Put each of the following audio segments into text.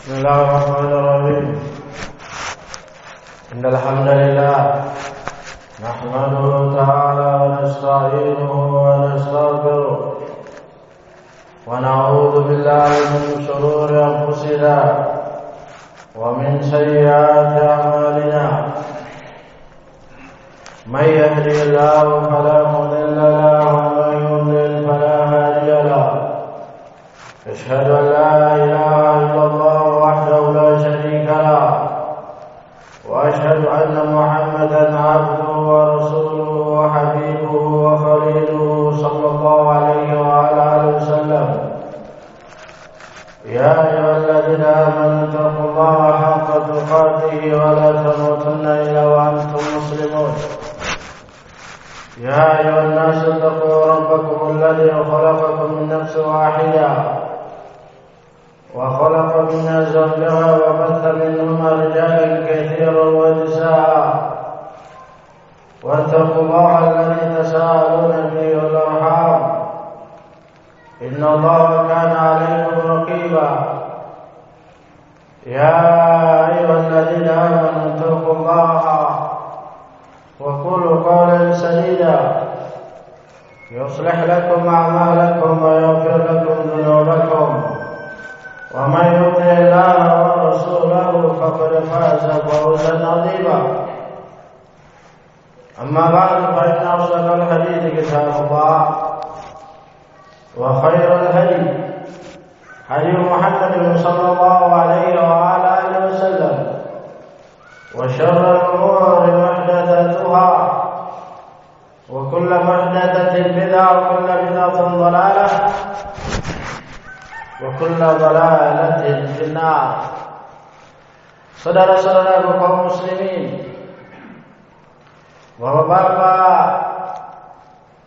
بسم الله الرحمن الرحيم إن الحمد لله نحمده تعالى ونستعينه ونستغفره ونعوذ بالله من شرور أنفسنا ومن سيئات أعمالنا من يهده الله فلا مضل له ومن يضلل فلا هادي له أشهد أن لا إله إلا الله وحده لا شريك له وأشهد أن محمدا عبده ورسوله وحبيبه وخليله صلى الله عليه وعلى آله وسلم يا أيها الذين آمنوا اتقوا الله حق تقاته ولا تموتن إلا وأنتم مسلمون يا أيها الناس اتقوا ربكم الذي خلقكم من نفس واحدة وخلق منها زوجها وبث منهما رجالا كثيرا ونساء واتقوا الله الذي تساءلون به والأرحام إن الله كان عليكم رقيبا يا أيها الذين آمنوا اتقوا الله وقولوا قولا سديدا يصلح لكم أعمالكم ويغفر لكم ذنوبكم ومن يطع الله ورسوله فقد فاز فوزا عظيما أما بعد فإن أصدق الحديث كتاب الله وخير الهدي هدي محمد صلى الله عليه وعلى آله وسلم وشر الأمور محدثاتها وكل محدثة بدعة وكل بدعة ضلالة وكل ضلالة في النار. Saudara-saudara kaum muslimin, bapak-bapak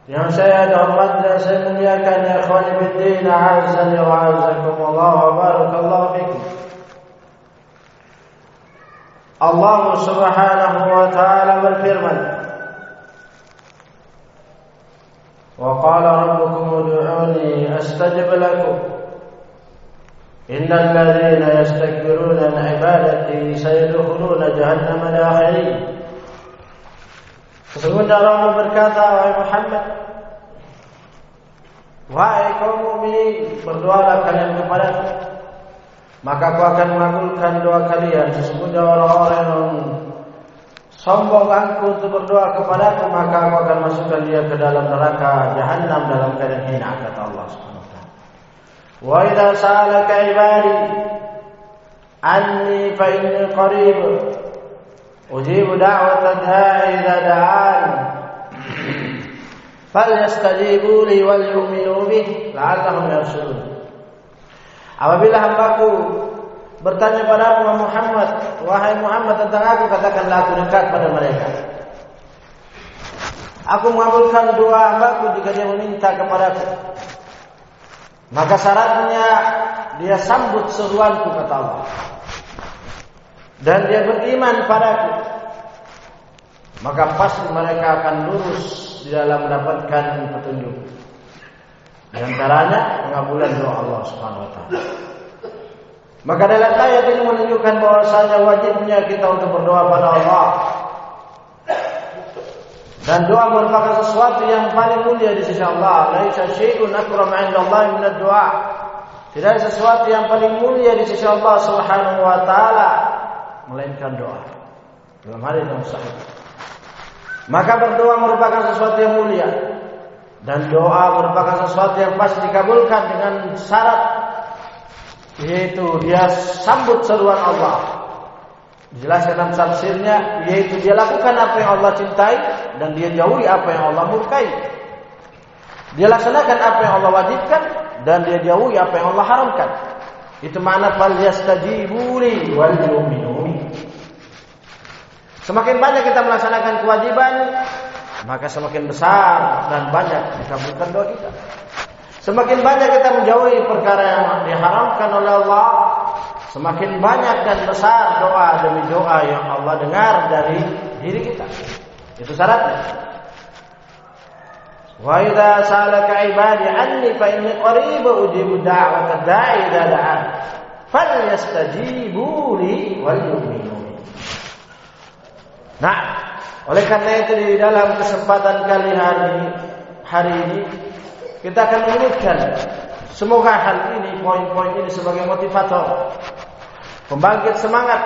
yang saya hormati dan saya muliakan, ya ikhwani fiddin, a'azzani wa a'azzakumullah wa barakallahu fikum. Allah Subhanahu wa ta'ala berfirman, wa qala rabbukum ud'uni astajib lakum innal ladzina yastakbiruna an ibadati sayadkhuluna jahannama dakhirin. Sesungguhnya Allah berkata, wahai Muhammad, wahai kaum mukminin, berdoalah kalian kepadaku, maka aku akan mengabulkan doa kalian. Sesungguhnya orang-orang yang sombong aku untuk berdoa kepadaku, maka aku akan masukkan dia ke dalam neraka Jahannam dalam keadaan hina, kata Allah Subhanahu wa ta'ala. Wa idza sa'alaka ibadi anni fa inni qarib ujibu da'wata da'i idza da'an falyastajibu li wal yu'minu bih la'allahum yarshudun. Apabila hambaku bertanya padamu Muhammad, wahai Muhammad, tentang aku, katakanlah aku dekat pada mereka. Aku mengabulkan doa hambaku jika dia meminta kepadaku. Maka syaratnya dia sambut seruanku, kata Allah, dan dia beriman padaku, maka pasti mereka akan lurus di dalam mendapatkan petunjuk. Di antaranya pengabulan doa Allah Subhanahu wa ta'ala. Maka dalam ayat ini menunjukkan bahwasanya wajibnya kita untuk berdoa pada Allah. Dan doa merupakan sesuatu yang paling mulia di sisi Allah. Laisa syai'un akram 'inda Allah min ad-du'a. Tidak ada sesuatu yang paling mulia di sisi Allah Subhanahu wa ta'ala melainkan doa. Dalam hadis yang sahih. Maka berdoa merupakan sesuatu yang mulia. Dan doa merupakan sesuatu yang pasti dikabulkan dengan syarat, yaitu dia sambut seruan Allah. Dijelaskan dalam tafsirnya, yaitu dia lakukan apa yang Allah cintai dan dia jauhi apa yang Allah murkai. Dia laksanakan apa yang Allah wajibkan dan dia jauhi apa yang Allah haramkan. Itu makna fal yastajibu li wal yu'minu. Semakin banyak kita melaksanakan kewajiban, maka semakin besar dan banyak dikabulkan doa kita. Semakin banyak kita menjauhi perkara yang diharamkan oleh Allah, semakin banyak dan besar doa demi doa yang Allah dengar dari diri kita. Itu syaratnya. Wa idza sa'alaka ibadi anni fa inni qarib ujibu da'wata da'i idza da'an. falyastajibu li wal yu'minu. Nah, oleh karena itu di dalam kesempatan kali hari ini kita akan menyebutkan semoga hal ini, poin-poin ini sebagai motivator, pembangkit semangat,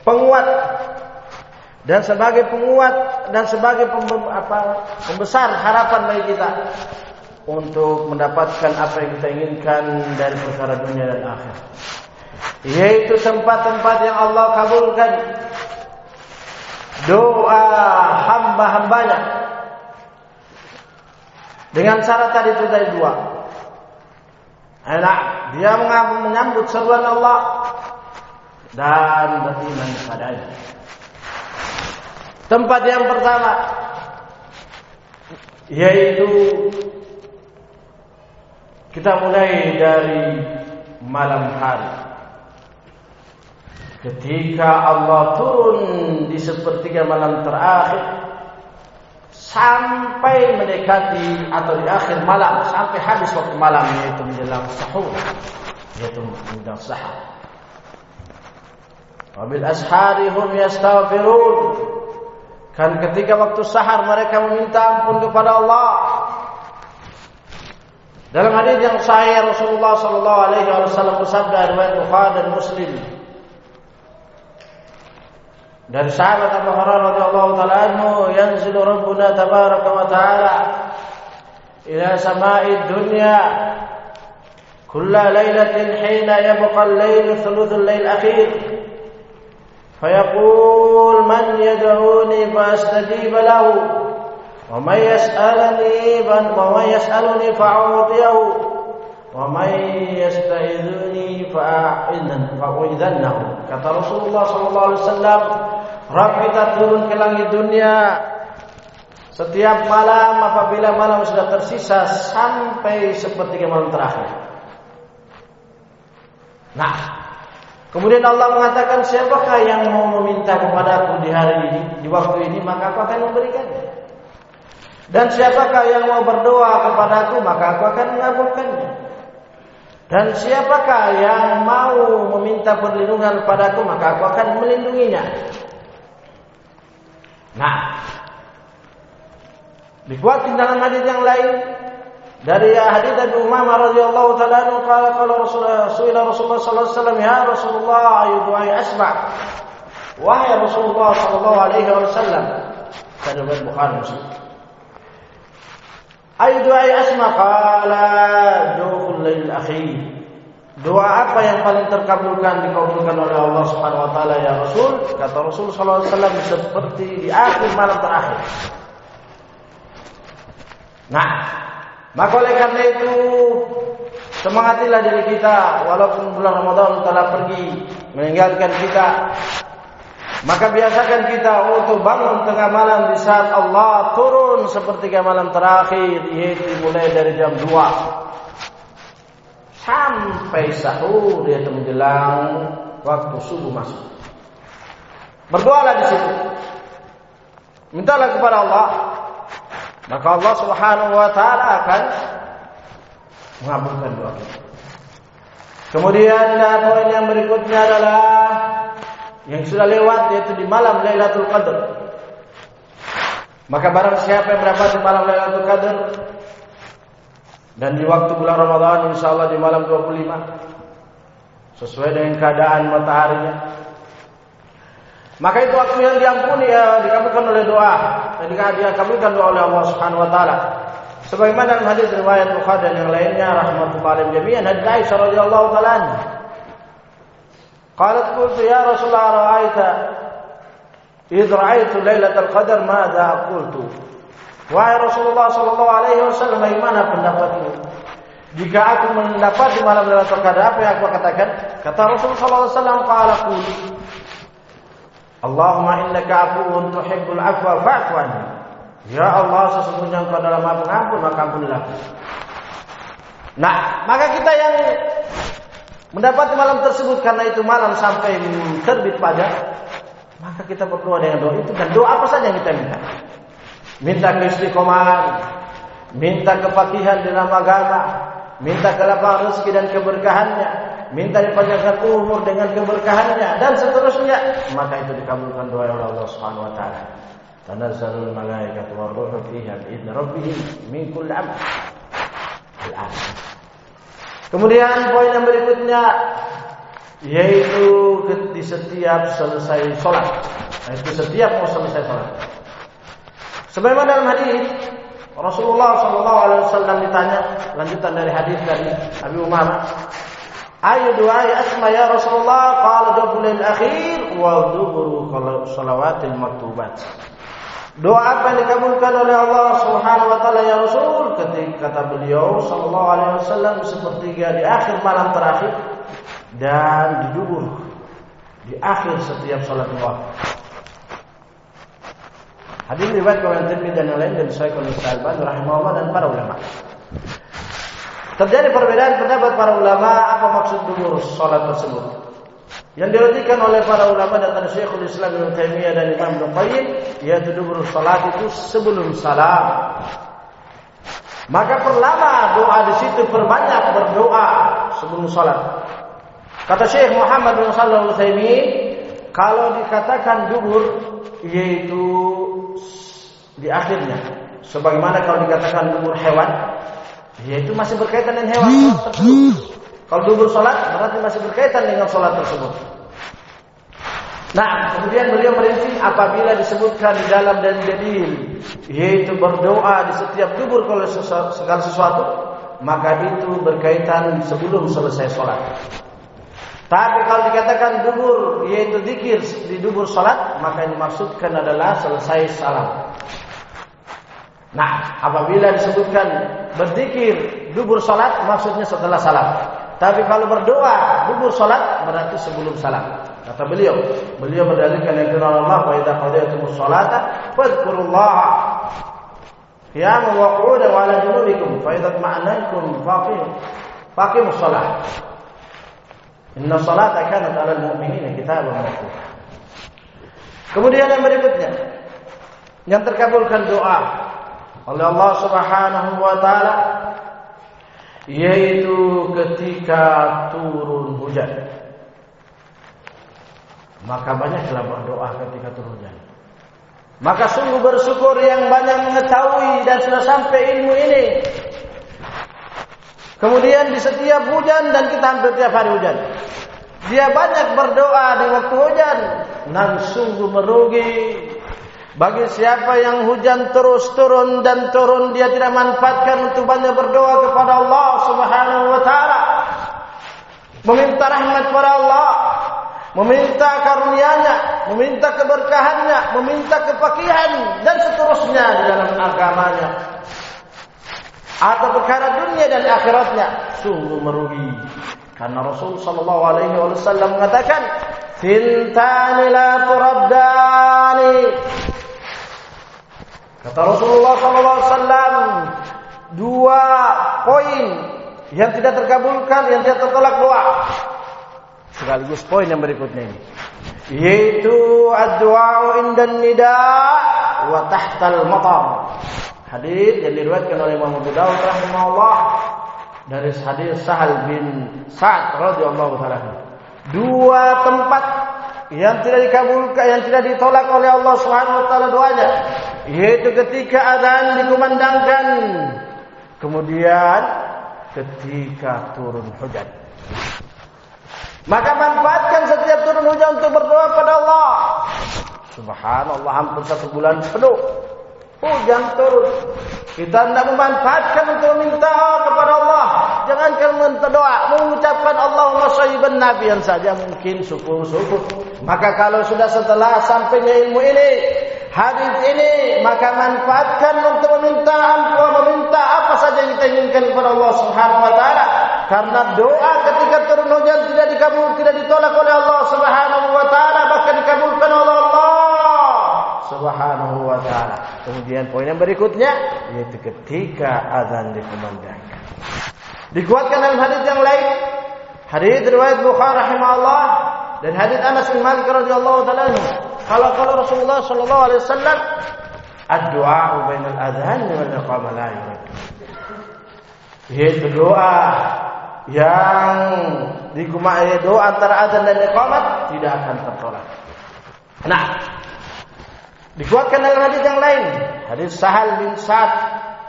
penguat, dan sebagai pembesar harapan bagi kita untuk mendapatkan apa yang kita inginkan dari perkara dunia dan akhirat, yaitu tempat-tempat yang Allah kabulkan doa hamba-hambanya dengan syarat tadi itu dari dua. Enak, dia menyambut seruan Allah dan beriman padanya. Tempat yang pertama yaitu kita mulai dari malam hari, ketika Allah turun di sepertiga malam terakhir sampai mendekati atau di akhir malam, sampai habis waktu malam, yaitu menjelang sahur, yaitu menjelang sahur. Wabil ashari hum yastaghfirun, kan ketika waktu sahar mereka meminta ampun kepada Allah. Dalam hadis yang sahih Rasulullah sallallahu alaihi wasallam bersabda, riwayat Bukhari dan Muslim, dari sahabat Abu Hurairah radhiyallahu taala anhu, yanzilu rabbuna tabaraka wa taala ila sama'id dunya kulla lailatin hina yabqa al-lail thuluthul lail akhir fayaqul man yad'uni fastajib lahu wa man yas'aluni fa'utiyahu wa man yasta'idhuni fa'idhannahu. Kata Rasulullah sallallahu alaihi wasallam, Rabb kita turun ke langit dunia setiap malam apabila malam sudah tersisa sampai sepertiga malam terakhir. Nah, kemudian Allah mengatakan, siapakah yang mau meminta kepadaku di hari ini, di waktu ini, maka aku akan memberikannya. Dan siapakah yang mau berdoa kepadaku, maka aku akan mengabulkannya. Dan siapakah yang mau meminta perlindungan kepadaku, maka aku akan melindunginya. Nah, dikuatkan dalam hadis yang lain dari hadis Abu Umamah radhiyallahu taala anhu, qala Rasulullah sallallahu alaihi wasallam, ya Rasulullah ayu du'ai asma'. Wahai Rasulullah sallallahu alaihi wasallam, dari Bukhari Muslim, ayu du'ai asma', qala du'ul lail akhir. Doa apa yang paling dikabulkan oleh Allah Subhanahu wa taala ya Rasul? Kata Rasul sallallahu alaihi wasallam, seperti di akhir malam terakhir. Nah, maka oleh karena itu semangatilah diri kita, walaupun bulan Ramadan telah pergi meninggalkan kita, maka biasakan kita untuk bangun tengah malam di saat Allah turun sepertiga malam terakhir, yaitu mulai dari jam 2 sampai sahur, yaitu menjelang waktu subuh masuk. Berdoalah di situ, mintalah kepada Allah, maka Allah Subhanahu wa taala akan mengabulkan doa kita. Kemudian poin yang berikutnya adalah yang sudah lewat, yaitu di malam Lailatul Qadar. Maka barang siapa yang mendapati malam Lailatul Qadar dan di waktu bulan Ramadan, insyaallah di malam 25, sesuai dengan keadaan mataharinya, maka itu waktu yang diampuni, dikabulkan oleh doa, dan dikabulkan doa oleh Allah Subhanahu wa taala. Sebagaimana dalam hadis riwayat Bukhari dan yang lainnya rahmatullahi alaihim jami'an, hadis Aisyah radhiyallahu taala anha, qalat qultu ya Rasulullah ra'aita idh ra'aitu lailatul qadar madza qultu. Wahai Rasulullah sallallahu alaihi wasallam, bagaimana pendapatmu jika aku mendapati malam Lailatul Qadar, apa yang aku katakan? Kata Rasulullah sallallahu alaihi wasallam, qala qul Allahumma innaka afuwun tuhibbul afwa fa'fu anni. Ya Allah, sesungguhnya Engkau adalah Maha Pengampun, maka ampunilah aku. Nah, maka kita yang mendapati malam tersebut karena itu malam sampai terbit fajar, maka kita berdoa dengan doa itu, dan doa apa saja yang kita minta. Minta keistiqomahan, minta kefakihan dalam agama, minta kelapangan rezeki dan keberkahannya, minta dipanjangkan umur dengan keberkahannya dan seterusnya, maka itu dikabulkan doa oleh Allah Subhanahu wa taala. Tanazzalul malaikatu war-ruhu fiha bi'izni rabbihim min kulli amr. Kemudian poin yang berikutnya yaitu di setiap selesai sholat, yaitu setiap mau selesai sholat. Sebagaimana dalam hadis Rasulullah SAW ditanya, lanjutan dari hadis dari Abi Umamah, ayu du'ai asma ya Rasulullah? Qala dubulil akhir wa duburu salawatil maktubat. Doa apa yang dikabulkan oleh Allah Subhanahu wa taala ya Rasul? Ketika kata beliau sallallahu alaihi wasallam, sepertiga di akhir malam terakhir dan di dubur di akhir setiap salat duha. Hadis riwayat oleh Tirmidzi dan lain dan Sahih Al-Albani rahimahullah dan para ulama. Terjadi perbedaan pendapat para ulama apa maksud dubur salat tersebut. Yang diriwayatkan oleh para ulama dan Syekhul Islam Ibnu Taimiyah dan Imam Ibnu Qayyim, yaitu dubur salat itu sebelum salam. Maka perlama doa di situ, perbanyak berdoa sebelum salat. Kata Syekh Muhammad bin Shalih Al-Utsaimin, kalau dikatakan dubur yaitu di akhirnya, sebagaimana kalau dikatakan dubur hewan, yaitu masih berkaitan dengan hewan tersebut. Kalau dubur salat berarti masih berkaitan dengan salat tersebut. Nah, kemudian beliau merinci apabila disebutkan di dalam dan dalil, yaitu berdoa di setiap dubur kalau segala sesuatu, maka itu berkaitan sebelum selesai salat. Tapi kalau dikatakan dubur yaitu zikir di dubur salat, maka yang dimaksudkan adalah selesai salam. Nah, apabila disebutkan berzikir dubur salat, maksudnya setelah salam. Tapi kalau berdoa dubur salat berarti sebelum salam. Kata beliau berdalilkan yang firman Allah, "Wa idza qadaytumus salata fadhkurullaha qiyaman wa qu'udan wa 'ala junubikum fa idza ma'anantum faqimus shalah. Inna salata kanat 'alal mu'minina kitaban mawquta." Kemudian yang berikutnya, yang terkabulkan doa oleh Allah Subhanahu wa taala yaitu ketika turun hujan. Maka banyaklah berdoa ketika turun hujan. Maka sungguh bersyukur yang banyak mengetahui dan sudah sampai ilmu ini. Kemudian di setiap hujan, dan kita hampir tiap hari hujan, dia banyak berdoa di waktu hujan. Dan sungguh merugi bagi siapa yang hujan terus turun dan turun, dia tidak manfaatkan untuk banyak berdoa kepada Allah Subhanahu wa taala, meminta rahmat kepada Allah, meminta karunia-Nya, meminta keberkahannya, meminta kepakihan dan seterusnya di dalam agamanya atau perkara dunia dan akhiratnya. Sungguh merugi, karena Rasul sallallahu alaihi wasallam mengatakan, "Thintani la turaddani." Kata Rasulullah SAW, dua poin yang tidak terkabulkan, yang tidak tertolak doa. Sekaligus poin yang berikutnya ini, yaitu ad-du'a indan nida' wa tahtal matar. Hadis yang diriwayatkan oleh Imam Abu Dawud rahimahullah dari hadis Sahal bin Sa'ad radhiyallahu taala. Dua tempat yang tidak dikabulkan, yang tidak ditolak oleh Allah Subhanahu wa taala doanya, yaitu ketika azan dikumandangkan, kemudian ketika turun hujan. Maka manfaatkan setiap turun hujan untuk berdoa pada Allah. Subhanallah, hampir 1 bulan penuh hujan turun. Kita tidak memanfaatkan untuk meminta kepada Allah. Jangankan minta doa, mengucapkan Allahumma shayyiban nafian saja mungkin syukur-syukur. Maka kalau sudah setelah sampainya ilmu ini, hadis ini, maka manfaatkan untuk meminta ampun, meminta apa saja yang kita inginkan kepada Allah Subhanahu wa taala. Karena doa ketika turun hujan tidak dikabul, tidak ditolak oleh Allah Subhanahu wa taala, bahkan dikabulkan oleh Allah Subhanahu wa taala. Kemudian poin yang berikutnya yaitu ketika azan dikumandangkan. Dikuatkan dalam hadis yang lain, hadis riwayat Bukhari rahimahullah dan hadis Anas bin Malik radhiyallahu taala anhu. Kalau Rasulullah sallallahu alaihi wasallam, ad-du'a bainal adzan wal iqamah la yurad. Yaitu doa yang doa antara azan dan iqamat tidak akan tertolak. Nah, dikuatkan dalam hadis yang lain, hadis Sahal bin Sa'ad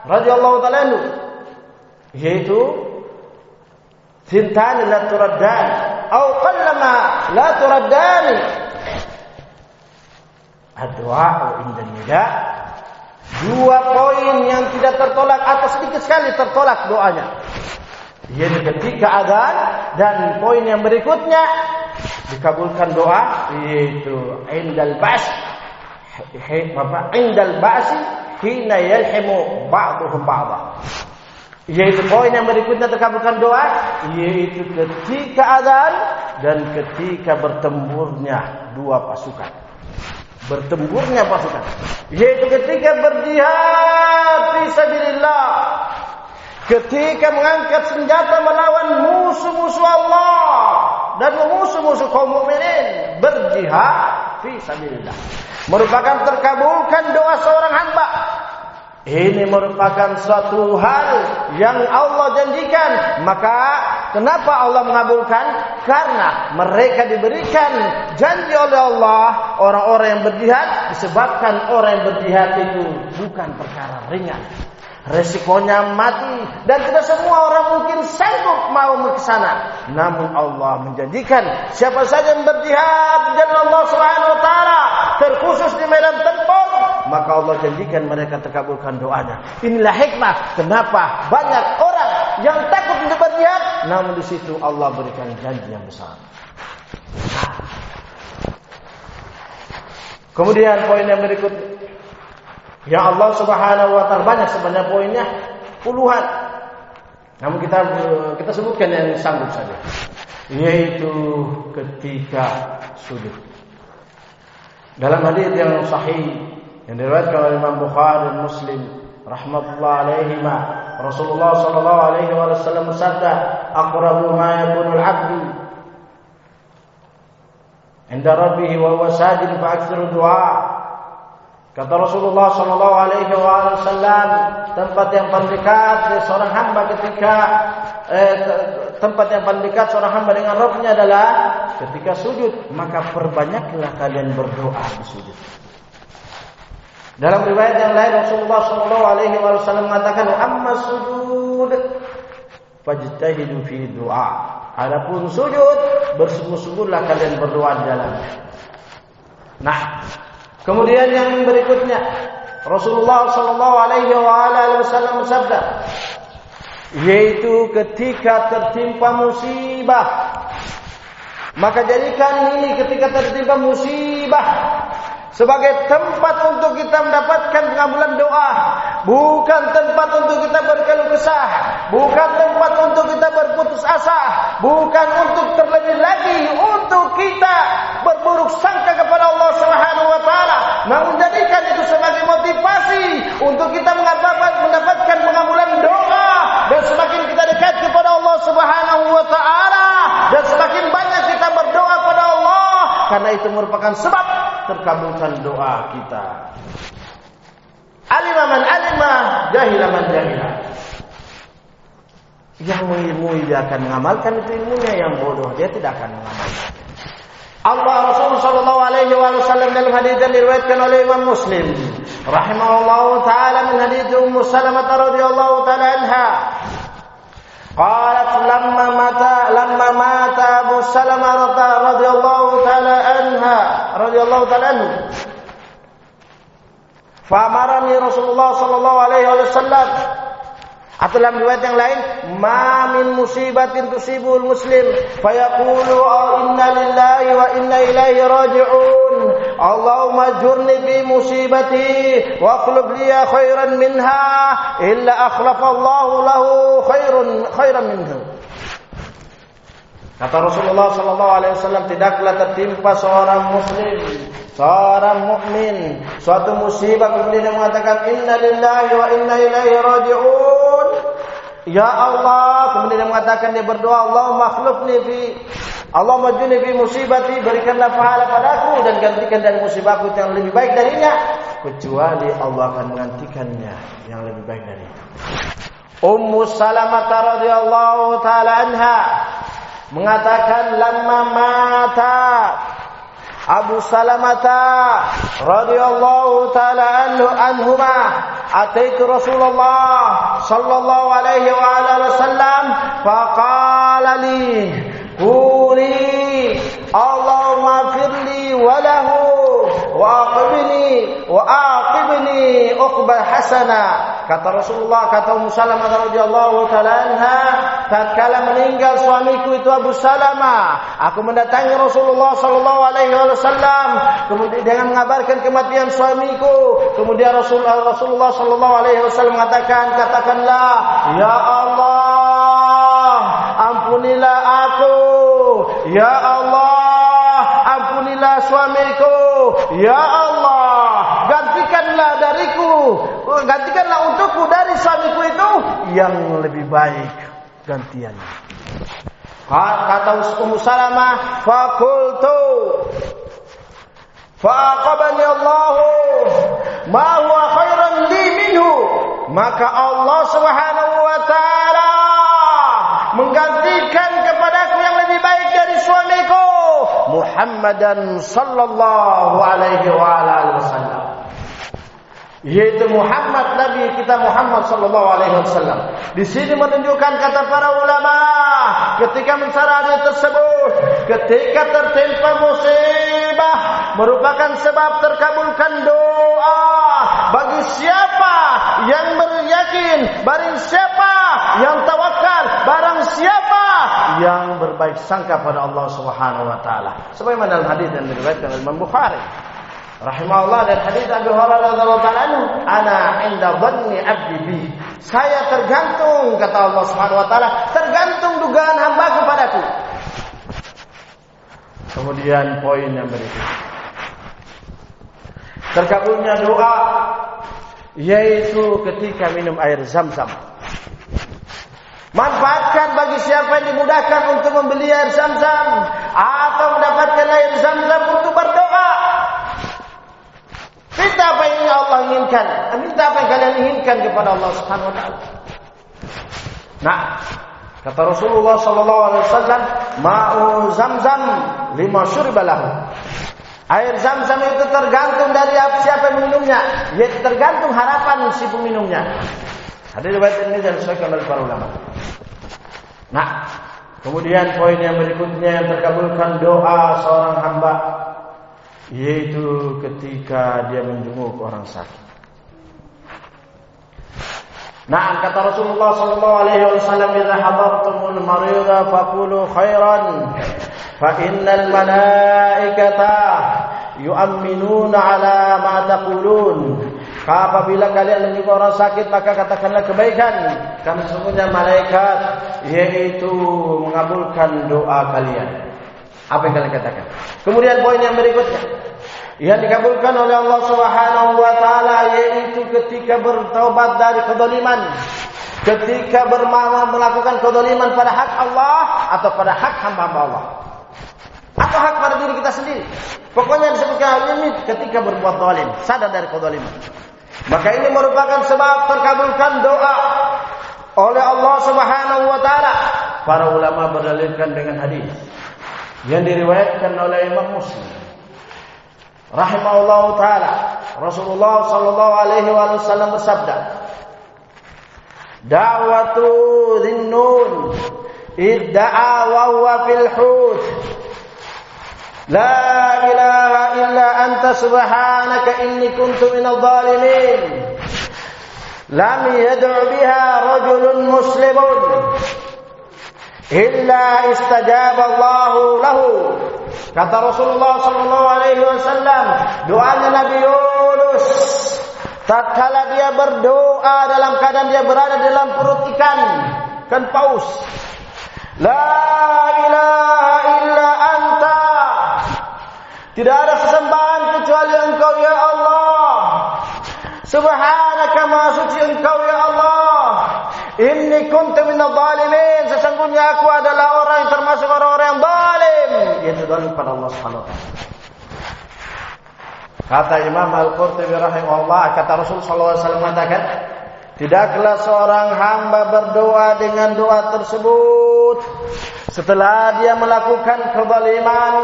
radhiyallahu ta'ala anhu, yaitu thintan la turaddan atau qallama la turaddani. Ad-du'a inda nida, dua poin yang tidak tertolak atau sedikit sekali tertolak doanya, yaitu ketika azan, dan poin yang berikutnya dikabulkan doa, yaitu indal ba's, indal ba'si hina yalhimu ba'duhum ba'dha, yaitu poin yang berikutnya terkabulkan doa, yaitu ketika azan dan ketika bertemburnya dua pasukan. Bertemburnya pasukan, yaitu ketika berjihad fi sabilillah, ketika mengangkat senjata melawan musuh-musuh Allah dan musuh-musuh kaum mukminin, berjihad fi sabilillah merupakan terkabulkan doa seorang hamba. Ini merupakan suatu hal yang Allah janjikan. Maka kenapa Allah mengabulkan? Karena mereka diberikan janji oleh Allah, orang-orang yang berjihad, disebabkan orang yang berjihad itu bukan perkara ringan. Resikonya mati, dan tidak semua orang mungkin sanggup mau ke sana. Namun Allah menjanjikan siapa saja yang berjihad di jalan Allah Subhanahu wa taala, terkhusus di medan tempur, maka Allah janjikan mereka terkabulkan doanya. Inilah hikmah kenapa banyak orang yang takut untuk berjihad, namun di situ Allah berikan janji yang besar. Kemudian poin yang berikutnya, ya Allah Subhanahu wa taala, banyak sebenarnya poinnya, puluhan. Namun kita sebutkan yang sanggup saja, yaitu ketika sujud. Dalam hadis yang sahih yang diriwayatkan oleh Imam Bukhari dan Muslim rahmatullah alaihima, Rasulullah sallallahu alaihi wasallam bersabda, "Aqrabu ma yakunu al-'abdu 'inda rabbih wa huwa sajid fa aktsiru du'a." Kata Rasulullah sallallahu alaihi wasallam, tempat yang paling dekat seorang hamba ketika tempat yang paling dekat seorang hamba dengan Rabb-nya adalah ketika sujud, maka perbanyaklah kalian berdoa di sujud. Dalam riwayat yang lain Rasulullah sallallahu alaihi wasallam mengatakan, "Amma sujud fajtahidu fi du'a." Adapun sujud, bersungguh-sungguhlah kalian berdoa di dalamnya. Nah, kemudian yang berikutnya, Rasulullah sallallahu alaihi wasallam bersabda, yaitu ketika tertimpa musibah, maka jadikan ini ketika tertimpa musibah sebagai tempat untuk kita mendapatkan pengabulan doa, bukan tempat untuk kita berkeluh kesah, bukan tempat untuk kita berputus asa, bukan untuk terlebih lagi untuk kita berburuk sangka kepada Allah Subhanahu wa taala, namun jadikan itu sebagai motivasi untuk kita mendapatkan pengabulan doa, dan semakin kita dekat kepada Allah Subhanahu wa taala dan semakin banyak kita berdoa kepada Allah, karena itu merupakan sebab terkabulkan doa kita. Alima man alima, jahila man jahila. Yang mengilmui dia akan mengamalkan itu ilmunya, yang bodoh dia tidak akan mengamalkan. Allah Rasul sallallahu alaihi wasallam dalam hadis yang diriwayatkan oleh Imam Muslim rahimahullahu taala min hadis Ummu Salamah radhiyallahu taala anha, qalat lamma mata Abu Salamah radhiyallahu taala anhu, fa amarani Rasulullah sallallahu alaihi wasallam. Atau dalam riwayat yang lain, ma min musibatin tusibul muslim fayaqulu inna lillahi wa inna ilaihi raji'un, Allahumma ajurni fi musibati wa akhlif li khairan minha illa akhlafa Allahu lahu khairan minhu. Kata Rasulullah sallallahu alaihi wasallam, tidaklah tertimpa seorang muslim, seorang mukmin, suatu musibah kemudian dia mengatakan inna lillahi wa inna ilaihi raji'un, ya Allah, kemudian dia mengatakan, dia berdoa, Allahumma akhlifni fi, Allahumma ajurni fi musibati, berikanlah pahala padaku dan gantikan dari musibahku yang lebih baik darinya, kecuali Allah akan menggantikannya yang lebih baik dari itu. Ummu Salamah radhiyallahu taala anha, mengatakan lamma mata Abu Salamah radhiyallahu taala anhuma ataitu Rasulullah sallallahu alaihi wa alihi wasallam faqala li quli Allahumma firli wa lahu wa aqibni uqbal hasana. Kata Rasulullah, kata Ummu Salamah radhiyallahu taala anha, tatkala meninggal suamiku itu Abu Salamah, aku mendatangi Rasulullah sallallahu alaihi wasallam kemudian dengan mengabarkan kematian suamiku. Kemudian Rasulullah sallallahu alaihi wasallam mengatakan, katakanlah, ya Allah, ampunilah aku. Ya Allah, ampunilah suamiku. Ya Allah, gantikanlah untukku dari suamiku itu yang lebih baik gantiannya. Kata Ummu Salamah, faqultu faqabani Allahu ma huwa khairan li minhu. Maka Allah Subhanahu wa taala menggantikan kepadaku yang lebih baik dari suamiku, Muhammadan sallallahu alaihi wa alihi wasallam, yaitu Muhammad, Nabi kita Muhammad sallallahu alaihi wasallam. Di sini menunjukkan kata para ulama, ketika mencari hadis tersebut, ketika tertimpa musibah merupakan sebab terkabulkan doa bagi siapa yang beryakin, barang siapa yang tawakal, barang siapa yang berbaik sangka pada Allah Subhanahu wa taala. Sebagaimana dalam hadis yang diriwayatkan oleh Imam Bukhari rahimahullah, dan hadis Abu Hurairah radhiyallahu ta'ala anhu, ana 'inda dhanni 'abdi bi. Saya tergantung, kata Allah Subhanahu wa taala, tergantung dugaan hamba kepadaku. Kemudian poin yang berikutnya, terkabulnya doa yaitu ketika minum air Zam-Zam. Manfaatkan bagi siapa yang dimudahkan untuk membeli air Zam-Zam atau mendapatkan air Zam-Zam untuk berdoa. Minta apa yang Allah inginkan, minta apa yang kalian inginkan kepada Allah Subhanahu wa taala. Nah, kata Rasulullah sallallahu alaihi wasallam, ma'u Zam-Zam lima syuriba lahu. Air Zam-Zam itu tergantung dari siapa yang minumnya, yaitu tergantung harapan si peminumnya. Hadis riwayat ini disahihkan oleh para ulama. Nah, kemudian poin yang berikutnya yang terkabulkan doa seorang hamba, yaitu ketika dia menjenguk orang sakit. Nah, kata Rasulullah sallallahu alaihi wasallam, "Idza hadartumul marida faqulu khairan, fa innal malaikata yu'minuna 'ala ma taqulun." Apabila kalian menjenguk orang sakit, maka katakanlah kebaikan, karena sesungguhnya malaikat yaitu mengabulkan doa kalian. Apa yang kalian katakan? Kemudian poin yang berikutnya yang dikabulkan oleh Allah Subhanahu wa taala, yaitu ketika bertaubat dari kedoliman, ketika melakukan kedoliman pada hak Allah atau pada hak hamba-hamba Allah, atau hak pada diri kita sendiri. Pokoknya disebutkan hal ini ketika berbuat zalim, sadar dari kedoliman. Maka ini merupakan sebab terkabulkan doa oleh Allah Subhanahu wa taala. Para ulama berdalilkan dengan hadis yang diriwayatkan oleh Imam Muslim rahimahullah taala. Rasulullah sallallahu alaihi wasallam bersabda, "Da'watu dhinnun idda'a wa huwa fil hut. La ilaha illa anta subhanaka inni kuntu minadh dhalimin. Lam yad'u biha rajulun muslimun illa istajaba Allahu lahu." Kata Rasulullah sallallahu alaihi wasallam, doanya Nabi Yunus tatkala dia berdoa dalam keadaan dia berada dalam perut ikan paus. La ilaha illa anta. Tidak ada sesembahan kecuali Engkau ya Allah. Subhanaka, maha suci Engkau ya Allah. Inni kuntu minadh dhalimin. Sesungguhnya aku adalah orang yang termasuk orang-orang yang zalim, yaitu zalim pada Allah Subhanahu wa taala. Kata Imam Al-Qurtubi rahimahullah, kata Rasul sallallahu alaihi wasallam mengatakan, tidaklah seorang hamba berdoa dengan doa tersebut tersebut, setelah dia melakukan kezaliman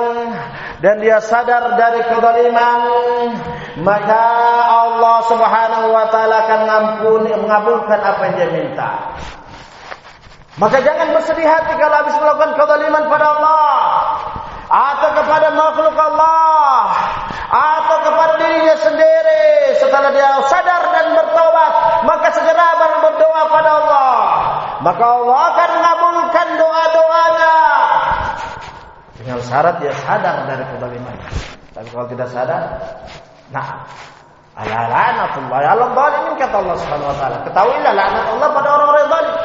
dan dia sadar dari kezaliman, maka Allah Subhanahu wa taala akan mengabulkan apa yang dia minta. Maka jangan bersedih hati kalau habis melakukan kezaliman pada Allah, atau kepada makhluk Allah, atau kepada dirinya sendiri. Setelah dia sadar dan bertobat, maka segera berdoa pada Allah, maka Allah akan mengabulkan doa-doanya. Dengan syarat dia sadar dari kezaliman. Tapi kalau tidak sadar, nah, la'natullah 'alal zalimin, kata Allah Subhanahu wa taala. Ketahuilah laknat Allah pada orang-orang zalim.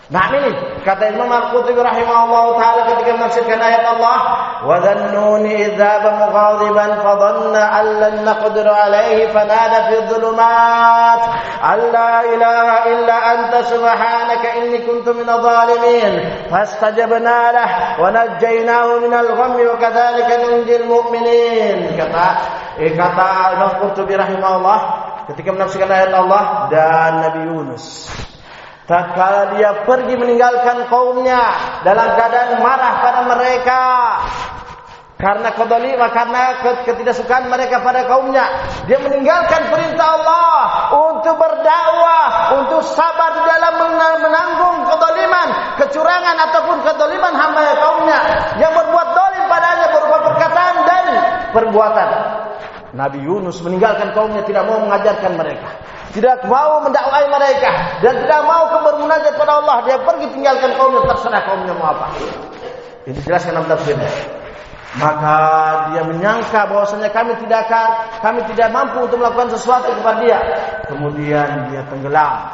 Nah, ini kata Imam Al-Qurtubi rahimahullah taala ketika menafsirkan ayat Allah, wa dhannuni idh dhaba mughadiban fa dhanna an lan naqdir alayhi fanada fi dhulumat alla ilaha illa anta subhanaka inni kuntu minadh dhalimin fastajabna lahu wa najjaynahu minal ghammi wa kadzalika nunjil mu'minin. Kata Imam Al-Qurtubi rahimahullah ketika menafsirkan ayat Allah, dan Nabi Yunus tatkala dia pergi meninggalkan kaumnya dalam keadaan marah pada mereka karena kezaliman, karena ketidaksukaan mereka pada kaumnya, dia meninggalkan perintah Allah untuk berdakwah, untuk sabar di dalam menanggung kezaliman, kecurangan ataupun kezaliman hamba kaumnya yang berbuat zalim padanya berupa perkataan dan perbuatan. Nabi Yunus meninggalkan kaumnya, tidak mau mengajarkan mereka, tidak mau mendakwai mereka, dan tidak mau bermunajat pada Allah. Dia pergi tinggalkan kaumnya, terserah kaumnya mau apa. Ini dijelaskan dalam tafsirnya. Maka dia menyangka bahwasanya kami tidak mampu untuk melakukan sesuatu kepada dia. Kemudian dia tenggelam,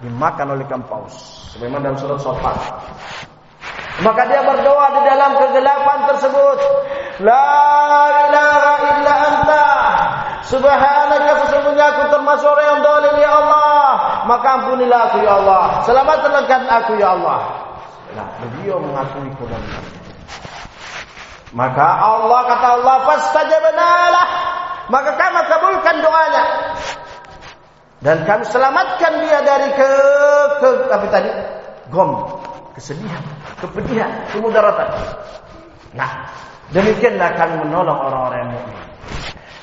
dimakan oleh ikan paus, sebagaimana dalam surat Shofar. Maka dia berdoa di dalam kegelapan tersebut, la ilaha illa anta subhanaka, sesungguhnya aku termasuk orang yang zalim ya Allah, maka ampunilah aku ya Allah, selamatkan aku ya Allah. Nah, beliau mengakui kezaliman. Maka Allah, kata Allah, fastajabna lah, maka kami kabulkan doanya dan kami selamatkan dia dari apa tadi? Kesedihan, kepedihan, kemudaratan. Nah, demikianlah kami menolong orang-orang yang mukmin.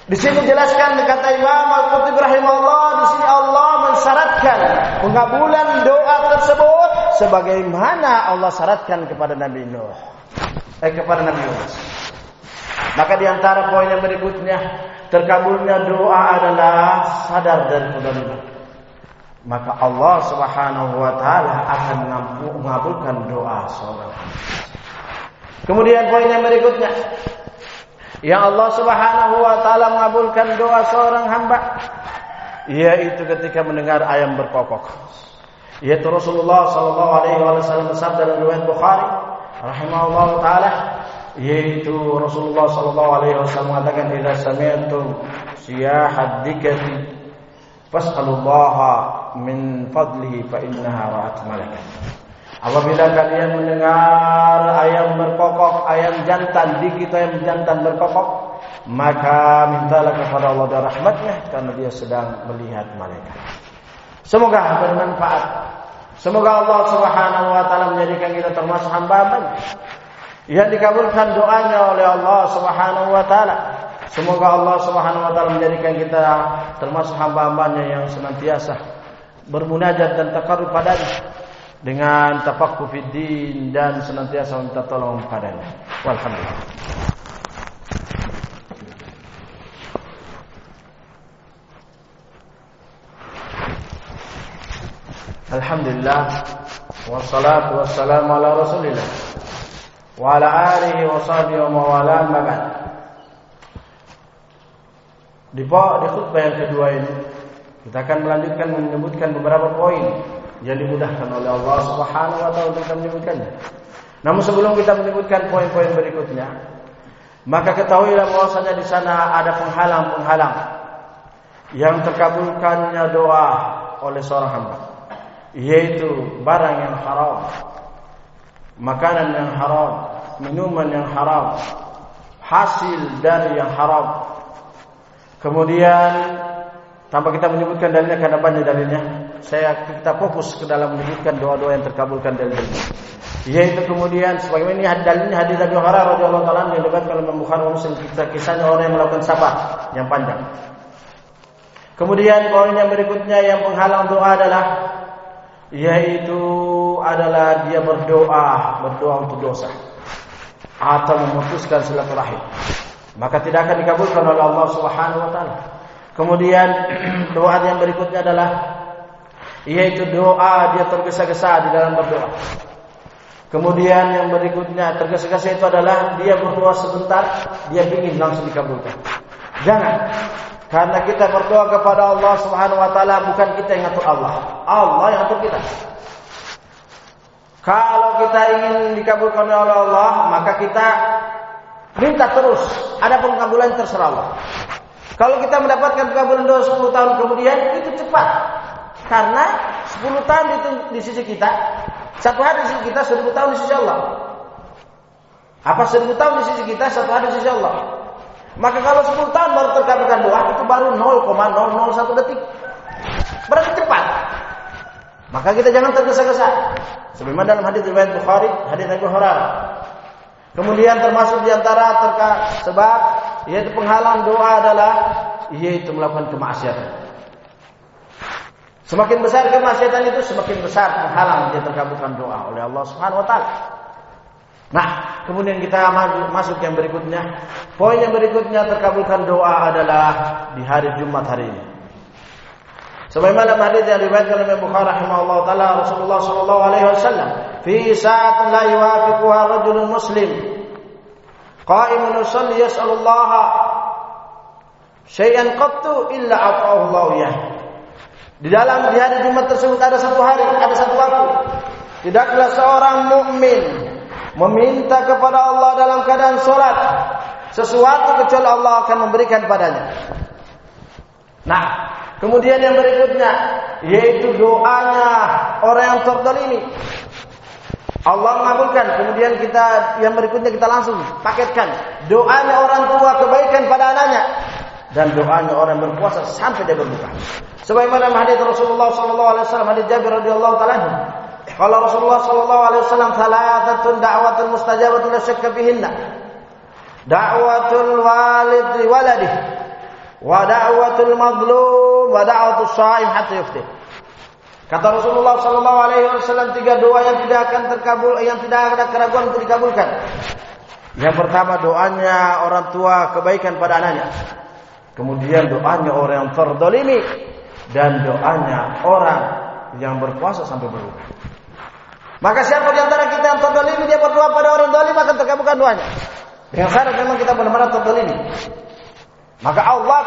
Di sini jelaskan, kata Imam Al-Qurtubi rahimahullah, di sini Allah mensyaratkan pengabulan doa tersebut sebagaimana Allah syaratkan kepada Nabi Nuh, kepada Nabi Yunus. Maka di antara poin yang berikutnya, terkabulnya doa adalah sadar dari kezaliman. Maka Allah Subhanahu wa taala akan mengabulkan doa seorang hamba. Kemudian poin yang berikutnya, yang Allah Subhanahu wa taala mengabulkan doa seorang hamba, yaitu ketika mendengar ayam berkokok. Yaitu Rasulullah sallallahu alaihi wasallam bersabda dalam riwayat Bukhari rahimahullah taala, yaitu Rasulullah sallallahu alaihi wasallam mengatakan, "Idza sami'tum siyahad dikati fas'alullaha min fadlihi fa innaha ra'at malakat." Apabila kalian mendengar ayam berkokok, ayam jantan, dikit ayam jantan berkokok, maka mintalah kepada Allah dan rahmatnya, karena dia sedang melihat malaikat. Semoga bermanfaat. Semoga Allah Subhanahu wa taala menjadikan kita termasuk hamba-hambanya yang dikabulkan doanya oleh Allah Subhanahu wa taala. Semoga Allah Subhanahu wa taala menjadikan kita termasuk hamba-hambanya yang senantiasa bermunajat dan taqarrub padanya dengan tafaqquh fid din dan senantiasa minta tolong padanya. Walhamdulillah. Alhamdulillah, wassalatu wassalamu ala Rasulillah wa ala alihi wa sahbihi wa mawala, amma ba'd. Di khutbah yang kedua ini kita akan melanjutkan menyebutkan beberapa poin yang dimudahkan oleh Allah Subhanahu wa taala untuk kita menyebutkannya. Namun sebelum kita menyebutkan poin-poin berikutnya, maka ketahuilah bahwasanya di sana ada penghalang-penghalang yang terkabulkannya doa oleh seorang hamba, yaitu barang yang haram, makanan yang haram, minuman yang haram, hasil dari yang haram. Kemudian tanpa kita menyebutkan dalilnya karena banyak dalilnya, kita fokus ke dalam menyebutkan doa-doa yang terkabulkan dalilnya. Yaitu kemudian sebagaimana ini dalilnya hadis Abu Hurairah radhiyallahu taala yang diriwayatkan oleh Bukhari dan Muslim, kisahnya orang yang melakukan syafaat yang panjang. Kemudian poin yang berikutnya yang penghalang doa adalah dia berdoa untuk dosa atau memutuskan silaturahim, maka tidak akan dikabulkan oleh Allah Subhanahu wa taala. Kemudian doa yang berikutnya adalah yaitu doa dia tergesa-gesa di dalam berdoa. Kemudian yang berikutnya tergesa-gesa itu adalah dia berdoa sebentar, dia ingin langsung dikabulkan. Jangan. Karena kita berdoa kepada Allah Subhanahu wa taala, bukan kita yang atur Allah. Allah yang atur kita. Kalau kita ingin dikabulkan oleh Allah, maka kita minta terus. Adapun kabulan terserah Allah. Kalau kita mendapatkan kabulan doa 10 tahun kemudian, itu cepat. Karena 10 tahun di sisi kita, satu hari di sisi kita, 1000 tahun di sisi Allah. Apa 1000 tahun di sisi kita, satu hari di sisi Allah. Maka kalau 10 tahun baru terkabulkan doa, itu baru 0,001 detik. Berarti cepat. Maka kita jangan tergesa-gesa. Sebagaimana dalam hadis riwayat Bukhari, hadis Abu Hurairah. Kemudian termasuk di antara sebab yaitu penghalang doa adalah yaitu melakukan kemaksiatan. Semakin besar kemaksiatan itu, semakin besar penghalang dia terkabulkan doa oleh Allah Subhanahu wa taala. Nah, kemudian kita masuk yang berikutnya. Poin yang berikutnya terkabulkan doa adalah di hari Jumat hari ini. Sebagaimana hadis yang diriwayatkan oleh Bukhari rahimahullah taala, Rasulullah sallallahu alaihi wasallam, fi sa'atin la yuwafiquha rajulun muslim qa'imun yusalli yas'alullaha syai'an qattu illa ata'ahu Allah iyah. Di hari Jumat tersebut ada satu hari, ada satu waktu. Tidaklah seorang mukmin meminta kepada Allah dalam keadaan sholat sesuatu kecuali Allah akan memberikan padanya. Nah, kemudian yang berikutnya yaitu doanya orang yang terdolimi, Allah mengabulkan. Kemudian yang berikutnya kita langsung paketkan doanya orang tua kebaikan pada anaknya dan doanya orang berpuasa sampai dia berbuka. Sebagaimana hadis Rasulullah sallallahu alaihi wasallam, hadis Jabir radhiyallahu taala, kalau Rasulullah sallallahu alaihi wasallam thalathatun da'watul mustajabatun la syakka fihinna. Da'watul walid li waladihi wa da'watul madlum wa da'watus shaim hatta yuftir. Kata Rasulullah sallallahu alaihi wasallam 3 doa yang tidak akan terkabul, yang tidak ada keraguan untuk dikabulkan. Yang pertama doanya orang tua kebaikan pada anaknya. Kemudian doanya orang yang terdolimi dan doanya orang yang berpuasa sampai berbuka. Maka siapa di antara kita yang terdolimi dia berdoa pada orang dolim akan terkabulkan doanya. Dengan syarat memang kita benar-benar terdolimi. Maka Allah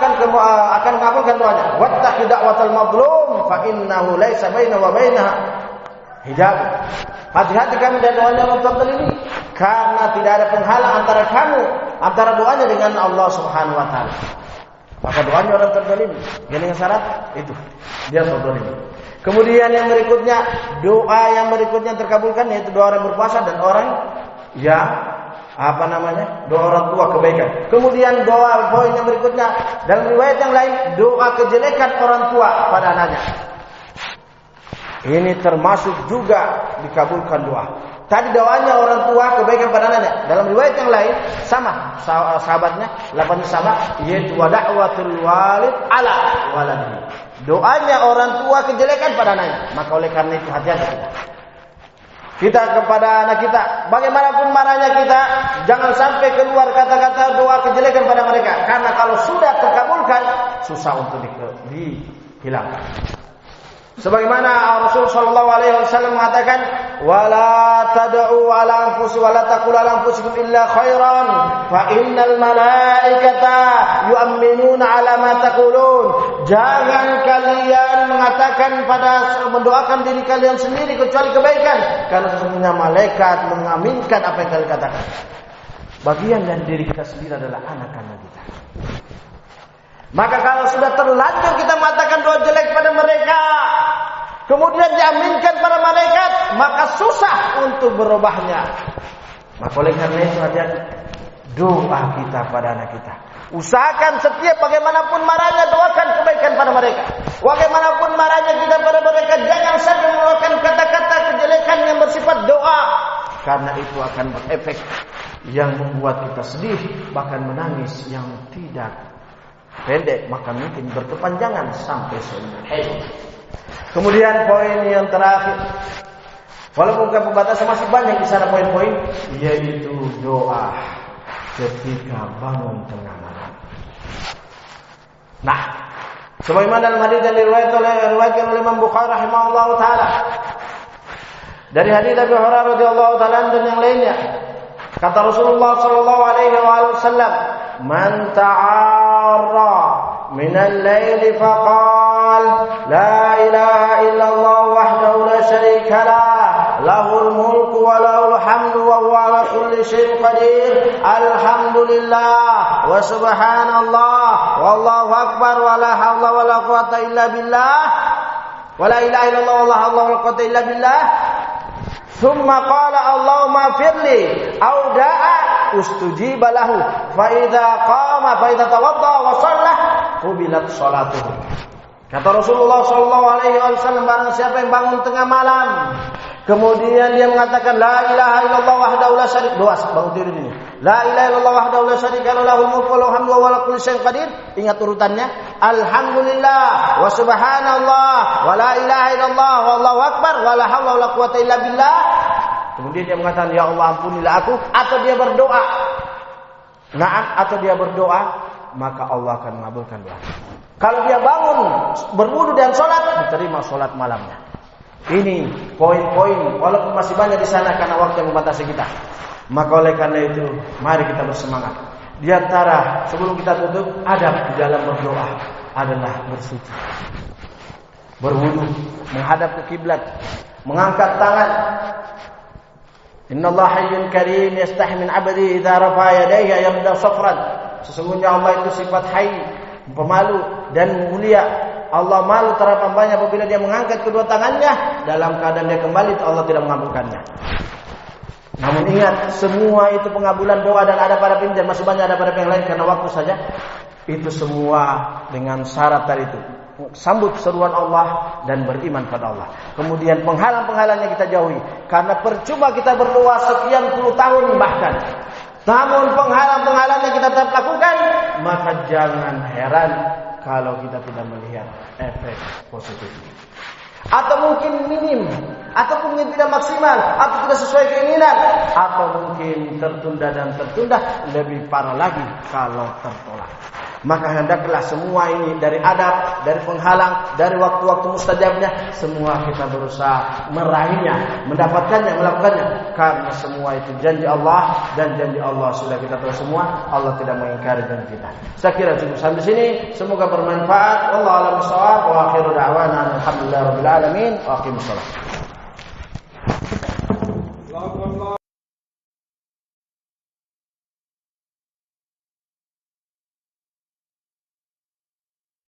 akan mengabulkan doanya. Wattaqi da'watal mazlum fa innahu laisa bainahu wa bainaha hijab. Hati-hati kamu dan doanya orang terdolimi, karena tidak ada penghalang antara doanya dengan Allah Subhanahu wa taala. Maka doanya orang terdolimi dengan syarat itu dia terdolimi. Kemudian yang berikutnya, doa yang berikutnya terkabulkan yaitu doa orang berpuasa dan orang yang doa orang tua kebaikan. Kemudian doa poin yang berikutnya dalam riwayat yang lain, doa kejelekan orang tua pada anaknya. Ini termasuk juga dikabulkan doa. Tadi doanya orang tua kebaikan pada anaknya. Dalam riwayat yang lain sama sahabatnya, lafaznya sama, yaitu wa da'watul walid ala waladihi. Doanya orang tua kejelekan pada anaknya. Maka oleh karena itu hati-hati kita kepada anak kita, bagaimanapun marahnya kita, jangan sampai keluar kata-kata doa kejelekan pada mereka. Karena kalau sudah terkabulkan, susah untuk dihilangkan. Sebagaimana Rasul sallallahu alaihi wasallam mengatakan, "Wala tad'u ala anfusikum wa la taqulu ala anfusikum illa khairan, fa innal malaikata yu'minuna ala ma taqulun." Jangan kalian mendoakan diri kalian sendiri kecuali kebaikan, karena sesungguhnya malaikat mengaminkan apa yang kalian katakan. Bagian dari diri kita sendiri adalah anak-anak kita. Maka kalau sudah terlanjur kita mengatakan doa jelek pada mereka, kemudian diaminkan para malaikat, maka susah untuk berubahnya. Maka oleh karena itu hati-hati doa kita pada anak kita. Usahakan setiap bagaimanapun marahnya doakan kebaikan pada mereka. Bagaimanapun marahnya kita pada mereka, jangan sampai mengeluarkan kata-kata kejelekan yang bersifat doa. karena itu akan berefek yang membuat kita sedih, bahkan menangis yang tidak pendek, maka mungkin berkepanjangan sampai seumur hidup. Kemudian poin yang terakhir, walaupun pembatasan masih banyak di sana poin-poin, yaitu doa ketika bangun tengah malam. Nah, sebagaimana dalam hadis yang diriwayatkan oleh Imam Bukhari rahimahullah taala dari hadis Abu Hurairah radhiyallahu taala dan yang lainnya, kata Rasulullah sallallahu alaihi wasallam, "Man ta'arra min al-lail faqal la ilaha illallah wahdahu la syarika lah, lahul mulku wa lahul hamdu wa huwa ala kulli syai'in qadir, alhamdulillah wa subhanallah wallahu akbar wa la haula wa la quwwata illa billah wa la ilaha illallah wa la haula wa la quwwata illa billah, thumma qala Allahumma firli aw da'a ustujiba lahu, fa idza qama fa idza tawadda wa shalla qubilat shalatuhu." Kata Rasulullah sallallahu alaihi wasallam, barang siapa yang bangun tengah malam kemudian dia mengatakan la ilaha illallah wahdahu la syarika, doa bangun tidur ini, la ilaha illallah wahdahu la syarika lahu, lahul mulku wa lahul hamdu wa huwa ala kulli syai'in qadir, ingat urutannya, alhamdulillah wa subhanallah wa la ilaha illallah wallahu akbar wa la haula wa la quwwata illa billah. Kemudian dia mengatakan ya Allah ampunilah aku, atau dia berdoa. Naam, atau dia berdoa, maka Allah akan mengabulkan doa. Kalau dia bangun berwudu dan sholat, diterima sholat malamnya. Ini poin-poin, walaupun masih banyak di sana karena waktu yang membatasi kita. Maka oleh karena itu, mari kita bersemangat. Di antara sebelum kita tutup, adab di dalam berdoa adalah bersuci, berwudu, menghadap ke kiblat, mengangkat tangan. Innallaha hayyun karim yastahi min 'abdihi idza rafa'a yadayhi yabda safran. Sesungguhnya Allah itu sifat hayy, pemalu dan mulia. Allah malu terhadap hambanya apabila dia mengangkat kedua tangannya dalam keadaan dia kembali, Allah tidak mengabulkannya. Namun ingat, semua itu pengabulan doa dan ada pada pinjam, masih banyak ada pada yang lain karena waktu saja. Itu semua dengan syarat tadi itu, sambut seruan Allah dan beriman pada Allah. Kemudian penghalang-penghalangnya kita jauhi, karena percuma kita berdoa sekian puluh tahun bahkan, namun penghalang-penghalangnya kita tetap lakukan, maka jangan heran kalau kita tidak melihat efek positifnya. Atau mungkin minim, atau mungkin tidak maksimal, atau tidak sesuai keinginan, atau mungkin tertunda dan tertunda, lebih parah lagi kalau tertolak. Maka hendaklah semua ini dari adab, dari penghalang, dari waktu-waktu mustajabnya, semua kita berusaha meraihnya, mendapatkannya, melakukannya. Karena semua itu janji Allah, dan janji Allah sudah kita tahu semua. Allah tidak mengingkari janji kita. Saya kira cukup sampai sini. Semoga bermanfaat. Wallahu a'lam bishawab. Wa akhiru da'wana alhamdulillahirabbil alamin. Wa aqimus shalah.